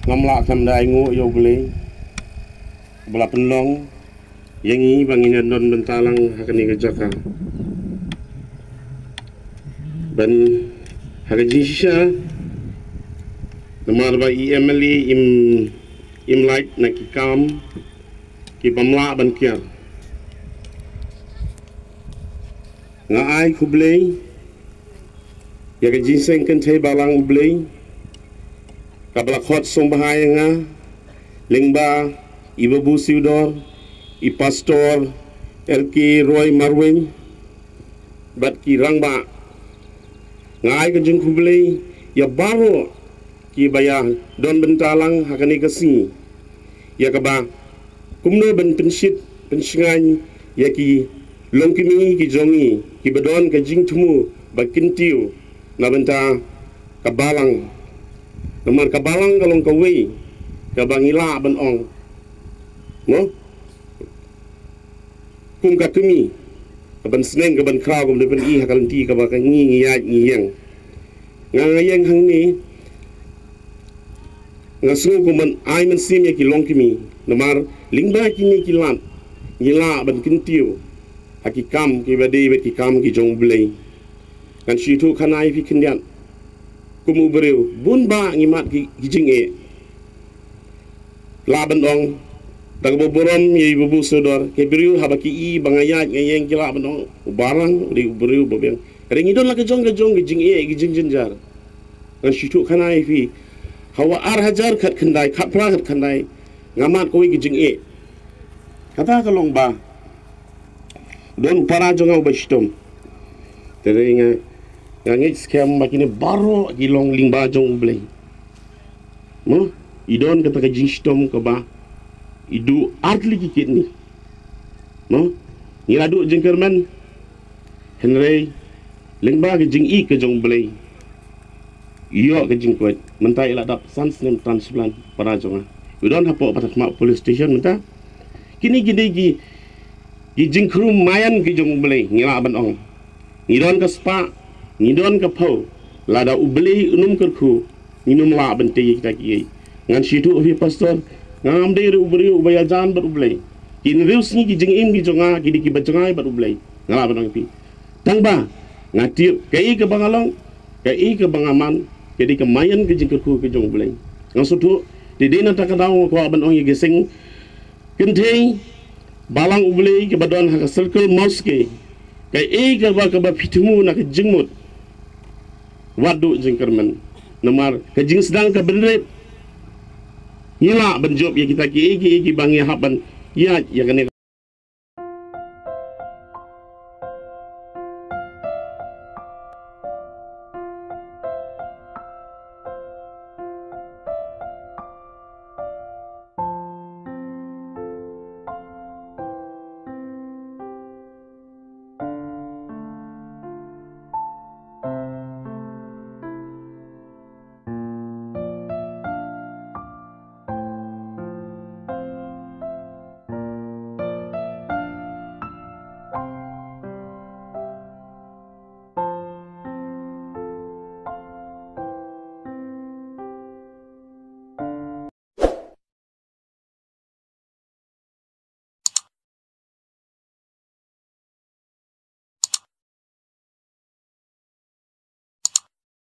ngamla kam dai ngu yo beli bela penlong yang ini bangin don bentalang hakani kejaka ban hakaji shisha namar ba emli im light nakikam ki bamla ban kiar nga ai kublei ya ka jinseng kan thai balang ublei kabla khot som bahaya nga lingba ibabu siudor i pastor LK Roy Marwin bat ki rangba nga ai ka jing kublei ya baro ki baya don bentalang hakani kasi ya kaba kumno ben pensit pensingan ya ki longkimi ki jongi ki bedon ka jing tumu bakintiu na benta kabalang namar kabalang kalong kawi kabangila ben ong mo kum ka kumi kaban sneng kaban kraw kum ben i hakalanti ka ba ka ngi ngiyaj ngiyang ngayang hang ni ngasu kuman ai men sim ya ki longkimi namar lingba kini ki lam ngila ben kintiu hakikam ki badi bet ki kam ki jong blei kan shitu khanai fi kindian kumu bereu bun ba ngimat ki jing e laban ong dag boborom ye bubu sodor ke bereu habaki i bangayat ngayeng ki laban ong barang di bereu bobeng ring idon la ke jong ki jing e ki jing jenjar kan shitu khanai fi hawa ar hajar khat khandai khapra khat khandai ngamat ko ki jing e kata kalong ba don para jonga ubastom teringa ngangit scam makini baru gilong lingba jong blei mo idon kata ka jingstom ko ba idu artli kikit ni mo ngiradu jengkerman henry lingba ke jing i ke jong blei iyo ke jing kwet mentai la dap sans nem transplant para jonga idon hapo patat ma police station menta kini gi jing krum mayan ki jong blei ngila ban ong ngidon ka spa ngidon ka pau lada ubeli unum kerku minum la bente kita ki ngan situ fi pastor ngam de ubri ubaya jan ber ublei kin reus ni ki jing im ki jonga ki di ki bajongai ber ublei ngala ban ong pi tang ba ngati kai ke bangalong kai ke bangaman jadi ke mayan ki jing kerku ki jong ublei ngan sutu di dena ta ka daw ko ban ong ye sing kentei balang ublei ke badon ha circle mosque kai e ke ba fitmu na ke jingmut wadu jingkerman namar ke jing sedang ke benrep ngila benjob ya kita ki bangi haban ya kene